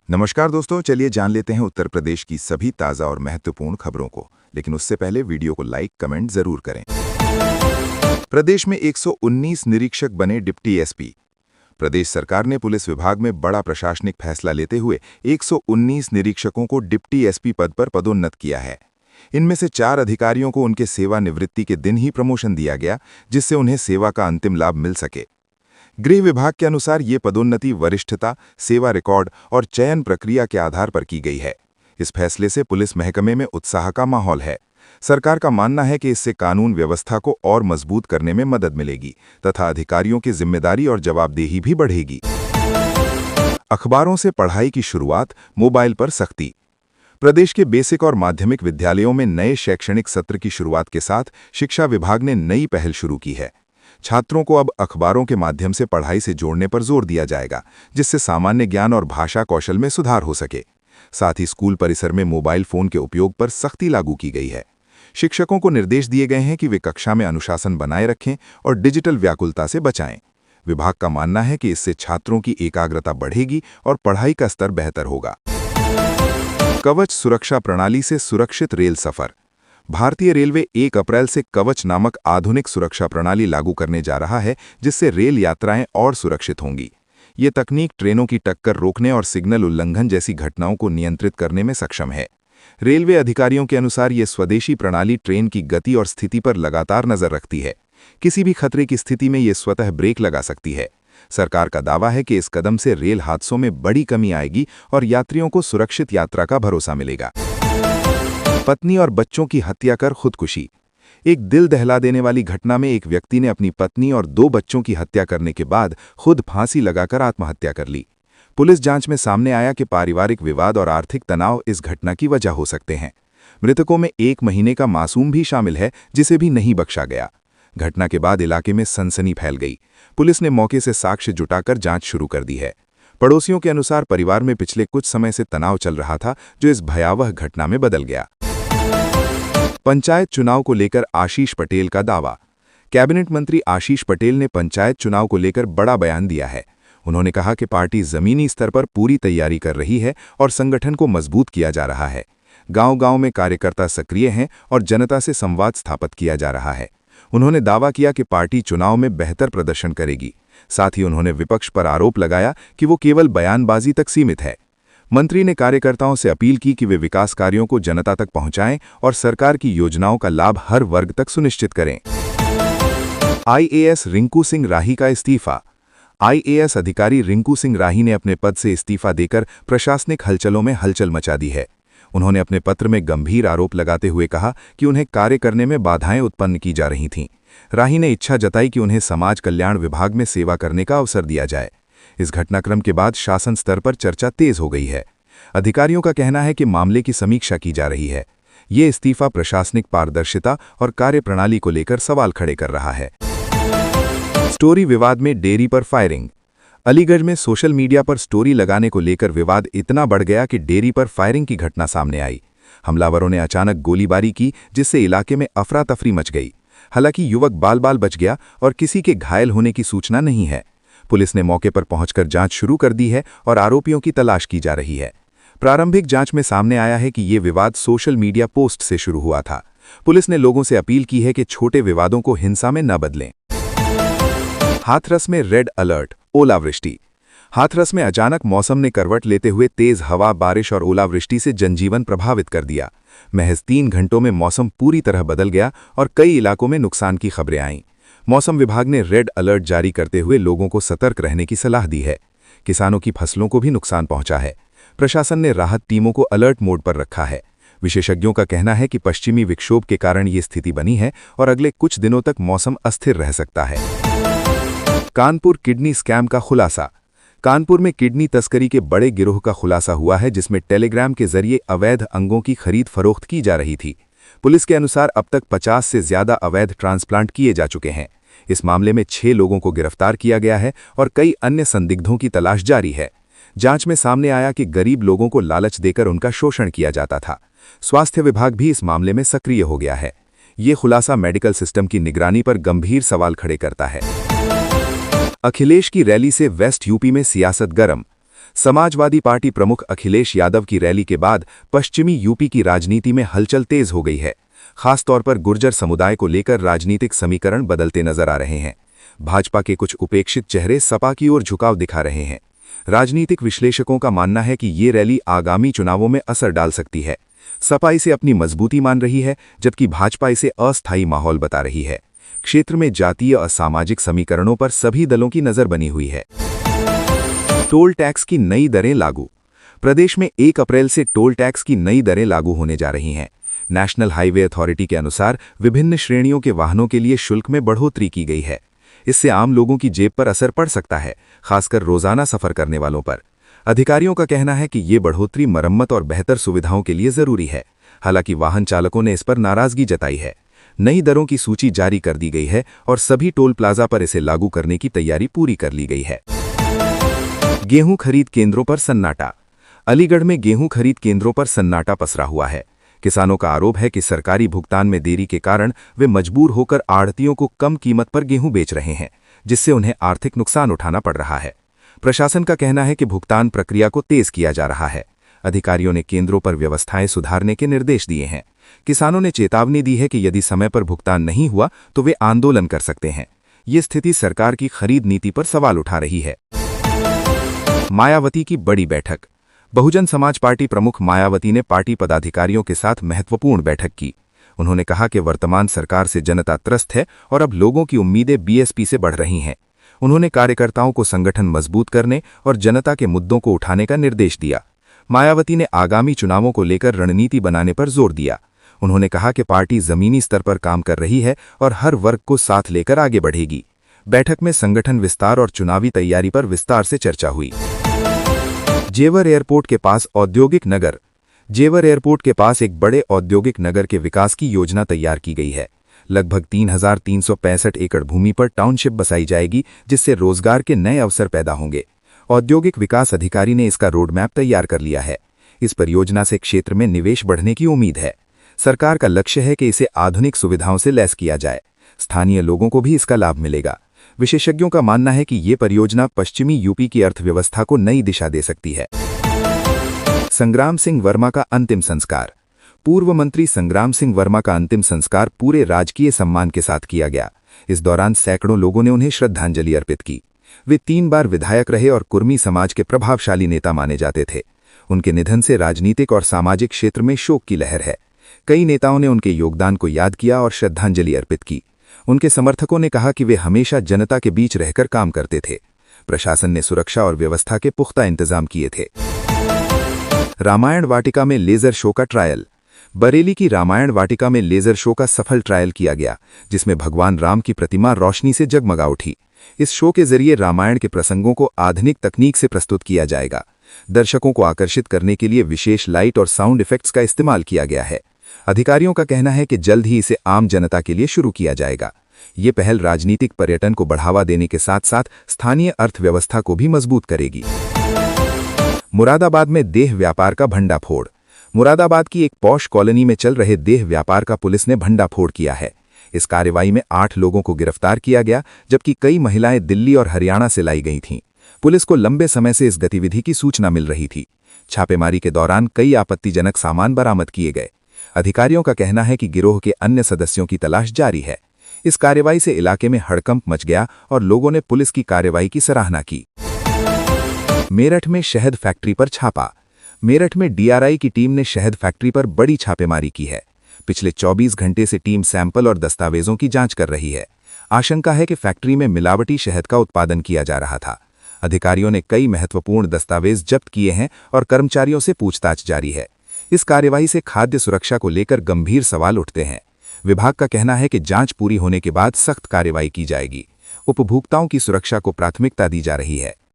नमस्कार दोस्तों, चलिए जान लेते हैं उत्तर प्रदेश की सभी ताज़ा और महत्वपूर्ण खबरों को। लेकिन उससे पहले वीडियो को लाइक कमेंट जरूर करें। प्रदेश में 119 निरीक्षक बने डिप्टी एसपी। प्रदेश सरकार ने पुलिस विभाग में बड़ा प्रशासनिक फैसला लेते हुए 119 निरीक्षकों को डिप्टी एसपी पद पर पदोन्नत किया है। इनमें से 4 अधिकारियों को उनके सेवानिवृत्ति के दिन ही प्रमोशन दिया गया, जिससे उन्हें सेवा का अंतिम लाभ मिल सके। गृह विभाग के अनुसार ये पदोन्नति वरिष्ठता, सेवा रिकॉर्ड और चयन प्रक्रिया के आधार पर की गई है। इस फैसले से पुलिस महकमे में उत्साह का माहौल है। सरकार का मानना है कि इससे कानून व्यवस्था को और मजबूत करने में मदद मिलेगी तथा अधिकारियों की जिम्मेदारी और जवाबदेही भी बढ़ेगी। अखबारों से पढ़ाई की शुरुआत, मोबाइल पर सख्ती। प्रदेश के बेसिक और माध्यमिक विद्यालयों में नए शैक्षणिक सत्र की शुरुआत के साथ शिक्षा विभाग ने नई पहल शुरू की है। छात्रों को अब अखबारों के माध्यम से पढ़ाई से जोड़ने पर जोर दिया जाएगा, जिससे सामान्य ज्ञान और भाषा कौशल में सुधार हो सके। साथ ही स्कूल परिसर में मोबाइल फोन के उपयोग पर सख्ती लागू की गई है। शिक्षकों को निर्देश दिए गए हैं कि वे कक्षा में अनुशासन बनाए रखें और डिजिटल व्याकुलता से बचाएं। विभाग का मानना है कि इससे छात्रों की एकाग्रता बढ़ेगी और पढ़ाई का स्तर बेहतर होगा। कवच सुरक्षा प्रणाली से सुरक्षित रेल सफर। भारतीय रेलवे 1 अप्रैल से कवच नामक आधुनिक सुरक्षा प्रणाली लागू करने जा रहा है, जिससे रेल यात्राएं और सुरक्षित होंगी। ये तकनीक ट्रेनों की टक्कर रोकने और सिग्नल उल्लंघन जैसी घटनाओं को नियंत्रित करने में सक्षम है। रेलवे अधिकारियों के अनुसार ये स्वदेशी प्रणाली ट्रेन की गति और स्थिति पर लगातार नजर रखती है। किसी भी खतरे की स्थिति में ये स्वतः ब्रेक लगा सकती है। सरकार का दावा है कि इस कदम से रेल हादसों में बड़ी कमी आएगी और यात्रियों को सुरक्षित यात्रा का भरोसा मिलेगा। पत्नी और बच्चों की हत्या कर खुदकुशी। एक दिल दहला देने वाली घटना में एक व्यक्ति ने अपनी पत्नी और 2 बच्चों की हत्या करने के बाद खुद फांसी लगाकर आत्महत्या कर ली। पुलिस जांच में सामने आया कि पारिवारिक विवाद और आर्थिक तनाव इस घटना की वजह हो सकते हैं। मृतकों में 1 महीने का मासूम भी शामिल है, जिसे भी नहीं बख्शा गया। घटना के बाद इलाके में सनसनी फैल गई। पुलिस ने मौके से साक्ष्य जुटाकर जांच शुरू कर दी है। पड़ोसियों के अनुसार परिवार में पिछले कुछ समय से तनाव चल रहा था, जो इस भयावह घटना में बदल गया। पंचायत चुनाव को लेकर आशीष पटेल का दावा। कैबिनेट मंत्री आशीष पटेल ने पंचायत चुनाव को लेकर बड़ा बयान दिया है। उन्होंने कहा कि पार्टी जमीनी स्तर पर पूरी तैयारी कर रही है और संगठन को मजबूत किया जा रहा है। गांव-गांव में कार्यकर्ता सक्रिय हैं और जनता से संवाद स्थापित किया जा रहा है। उन्होंने दावा किया कि पार्टी चुनाव में बेहतर प्रदर्शन करेगी। साथ ही उन्होंने विपक्ष पर आरोप लगाया कि वो केवल बयानबाजी तक सीमित है। मंत्री ने कार्यकर्ताओं से अपील की कि वे विकास कार्यों को जनता तक पहुंचाएं और सरकार की योजनाओं का लाभ हर वर्ग तक सुनिश्चित करें। आईएएस रिंकू सिंह राही का इस्तीफा। आईएएस अधिकारी रिंकू सिंह राही ने अपने पद से इस्तीफा देकर प्रशासनिक हलचलों में हलचल मचा दी है। उन्होंने अपने पत्र में गंभीर आरोप लगाते हुए कहा कि उन्हें कार्य करने में बाधाएं उत्पन्न की जा रही थीं। राही ने इच्छा जताई कि उन्हें समाज कल्याण विभाग में सेवा करने का अवसर दिया जाए। इस घटनाक्रम के बाद शासन स्तर पर चर्चा तेज हो गई है। अधिकारियों का कहना है कि मामले की समीक्षा की जा रही है। ये इस्तीफा प्रशासनिक पारदर्शिता और कार्यप्रणाली को लेकर सवाल खड़े कर रहा है। स्टोरी विवाद में डेयरी पर फायरिंग। अलीगढ़ में सोशल मीडिया पर स्टोरी लगाने को लेकर विवाद इतना बढ़ गया कि डेयरी पर फायरिंग की घटना सामने आई। हमलावरों ने अचानक गोलीबारी की, जिससे इलाके में अफरा तफरी मच गई। हालांकि युवक बाल बाल बच गया और किसी के घायल होने की सूचना नहीं है। पुलिस ने मौके पर पहुंचकर जांच शुरू कर दी है और आरोपियों की तलाश की जा रही है। प्रारंभिक जांच में सामने आया है कि ये विवाद सोशल मीडिया पोस्ट से शुरू हुआ था। पुलिस ने लोगों से अपील की है कि छोटे विवादों को हिंसा में न बदलें। हाथरस में रेड अलर्ट, ओलावृष्टि। हाथरस में अचानक मौसम ने करवट लेते हुए तेज हवा, बारिश और ओलावृष्टि से जनजीवन प्रभावित कर दिया। महज 3 घंटों में मौसम पूरी तरह बदल गया और कई इलाकों में नुकसान की खबरें आईं। मौसम विभाग ने रेड अलर्ट जारी करते हुए लोगों को सतर्क रहने की सलाह दी है। किसानों की फसलों को भी नुकसान पहुंचा है। प्रशासन ने राहत टीमों को अलर्ट मोड पर रखा है। विशेषज्ञों का कहना है कि पश्चिमी विक्षोभ के कारण ये स्थिति बनी है और अगले कुछ दिनों तक मौसम अस्थिर रह सकता है। कानपुर किडनी स्कैम का खुलासा। कानपुर में किडनी तस्करी के बड़े गिरोह का खुलासा हुआ है, जिसमें टेलीग्राम के जरिए अवैध अंगों की खरीद फरोख्त की जा रही थी। पुलिस के अनुसार अब तक 50 से ज्यादा अवैध ट्रांसप्लांट किए जा चुके हैं। इस मामले में 6 लोगों को गिरफ्तार किया गया है और कई अन्य संदिग्धों की तलाश जारी है। जांच में सामने आया कि गरीब लोगों को लालच देकर उनका शोषण किया जाता था। स्वास्थ्य विभाग भी इस मामले में सक्रिय हो गया है। ये खुलासा मेडिकल सिस्टम की निगरानी पर गंभीर सवाल खड़े करता है। अखिलेश की रैली से वेस्ट यूपी में सियासत गर्म। समाजवादी पार्टी प्रमुख अखिलेश यादव की रैली के बाद पश्चिमी यूपी की राजनीति में हलचल तेज हो गई है। खासतौर पर गुर्जर समुदाय को लेकर राजनीतिक समीकरण बदलते नजर आ रहे हैं। भाजपा के कुछ उपेक्षित चेहरे सपा की ओर झुकाव दिखा रहे हैं। राजनीतिक विश्लेषकों का मानना है कि ये रैली आगामी चुनावों में असर डाल सकती है। सपा इसे अपनी मजबूती मान रही है, जबकि भाजपा इसे अस्थायी माहौल बता रही है। क्षेत्र में जातीय असामाजिक समीकरणों पर सभी दलों की नजर बनी हुई है। टोल टैक्स की नई दरें लागू। प्रदेश में 1 अप्रैल से टोल टैक्स की नई दरें लागू होने जा रही हैं। नेशनल हाईवे अथॉरिटी के अनुसार विभिन्न श्रेणियों के वाहनों के लिए शुल्क में बढ़ोतरी की गई है। इससे आम लोगों की जेब पर असर पड़ सकता है, खासकर रोजाना सफर करने वालों पर। अधिकारियों का कहना है कि ये बढ़ोतरी मरम्मत और बेहतर सुविधाओं के लिए जरूरी है। हालांकि वाहन चालकों ने इस पर नाराजगी जताई है। नई दरों की सूची जारी कर दी गई है और सभी टोल प्लाजा पर इसे लागू करने की तैयारी पूरी कर ली गई है। गेहूं खरीद केंद्रों पर सन्नाटा। अलीगढ़ में गेहूं खरीद केंद्रों पर सन्नाटा पसरा हुआ है। किसानों का आरोप है कि सरकारी भुगतान में देरी के कारण वे मजबूर होकर आढ़तियों को कम कीमत पर गेहूं बेच रहे हैं, जिससे उन्हें आर्थिक नुकसान उठाना पड़ रहा है। प्रशासन का कहना है कि भुगतान प्रक्रिया को तेज किया जा रहा है। अधिकारियों ने केंद्रों पर व्यवस्थाएं सुधारने के निर्देश दिए हैं। किसानों ने चेतावनी दी है कि यदि समय पर भुगतान नहीं हुआ तो वे आंदोलन कर सकते हैं। ये स्थिति सरकार की खरीद नीति पर सवाल उठा रही है। मायावती की बड़ी बैठक। बहुजन समाज पार्टी प्रमुख मायावती ने पार्टी पदाधिकारियों के साथ महत्वपूर्ण बैठक की। उन्होंने कहा कि वर्तमान सरकार से जनता त्रस्त है और अब लोगों की उम्मीदें बीएसपी से बढ़ रही हैं। उन्होंने कार्यकर्ताओं को संगठन मजबूत करने और जनता के मुद्दों को उठाने का निर्देश दिया। मायावती ने आगामी चुनावों को लेकर रणनीति बनाने पर जोर दिया। उन्होंने कहा कि पार्टी जमीनी स्तर पर काम कर रही है और हर वर्ग को साथ लेकर आगे बढ़ेगी। बैठक में संगठन विस्तार और चुनावी तैयारी पर विस्तार से चर्चा हुई। जेवर एयरपोर्ट के पास औद्योगिक नगर। जेवर एयरपोर्ट के पास एक बड़े औद्योगिक नगर के विकास की योजना तैयार की गई है। लगभग 3,365 एकड़ भूमि पर टाउनशिप बसाई जाएगी, जिससे रोजगार के नए अवसर पैदा होंगे। औद्योगिक विकास अधिकारी ने इसका रोडमैप तैयार कर लिया है। इस परियोजना से क्षेत्र में निवेश बढ़ने की उम्मीद है। सरकार का लक्ष्य है कि इसे आधुनिक सुविधाओं से लैस किया जाए। स्थानीय लोगों को भी इसका लाभ मिलेगा। विशेषज्ञों का मानना है कि ये परियोजना पश्चिमी यूपी की अर्थव्यवस्था को नई दिशा दे सकती है। संग्राम सिंह वर्मा का अंतिम संस्कार। पूर्व मंत्री संग्राम सिंह वर्मा का अंतिम संस्कार पूरे राजकीय सम्मान के साथ किया गया। इस दौरान सैकड़ों लोगों ने उन्हें श्रद्धांजलि अर्पित की। वे 3 बार विधायक रहे और कुर्मी समाज के प्रभावशाली नेता माने जाते थे। उनके निधन से राजनीतिक और सामाजिक क्षेत्र में शोक की लहर है। कई नेताओं ने उनके योगदान को याद किया और श्रद्धांजलि अर्पित की। उनके समर्थकों ने कहा कि वे हमेशा जनता के बीच रहकर काम करते थे। प्रशासन ने सुरक्षा और व्यवस्था के पुख्ता इंतजाम किए थे। रामायण वाटिका में लेजर शो का ट्रायल। बरेली की रामायण वाटिका में लेजर शो का सफल ट्रायल किया गया, जिसमें भगवान राम की प्रतिमा रोशनी से जगमगा उठी। इस शो के जरिए रामायण के प्रसंगों को आधुनिक तकनीक से प्रस्तुत किया जाएगा। दर्शकों को आकर्षित करने के लिए विशेष लाइट और साउंड इफेक्ट्स का इस्तेमाल किया गया है। अधिकारियों का कहना है कि जल्द ही इसे आम जनता के लिए शुरू किया जाएगा। ये पहल राजनीतिक पर्यटन को बढ़ावा देने के साथ साथ स्थानीय अर्थव्यवस्था को भी मजबूत करेगी। मुरादाबाद में देह व्यापार का भंडाफोड़। मुरादाबाद की एक पॉश कॉलोनी में चल रहे देह व्यापार का पुलिस ने भंडाफोड़ किया है। इस कार्रवाई में 8 लोगों को गिरफ्तार किया गया, जबकि कई महिलाएं दिल्ली और हरियाणा से लाई गई थीं। पुलिस को लंबे समय से इस गतिविधि की सूचना मिल रही थी। छापेमारी के दौरान कई आपत्तिजनक सामान बरामद किए गए। अधिकारियों का कहना है कि गिरोह के अन्य सदस्यों की तलाश जारी है। इस कार्रवाई से इलाके में हड़कंप मच गया और लोगों ने पुलिस की कार्रवाई की सराहना की। मेरठ में शहद फैक्ट्री पर छापा। मेरठ में डीआरआई की टीम ने शहद फैक्ट्री पर बड़ी छापेमारी की है। पिछले 24 घंटे से टीम सैंपल और दस्तावेजों की जांच कर रही है। आशंका है कि फैक्ट्री में मिलावटी शहद का उत्पादन किया जा रहा था। अधिकारियों ने कई महत्वपूर्ण दस्तावेज जब्त किए हैं और कर्मचारियों से पूछताछ जारी है। इस कार्रवाई से खाद्य सुरक्षा को लेकर गंभीर सवाल उठते हैं। विभाग का कहना है कि जांच पूरी होने के बाद सख्त कार्रवाई की जाएगी। उपभोक्ताओं की सुरक्षा को प्राथमिकता दी जा रही है।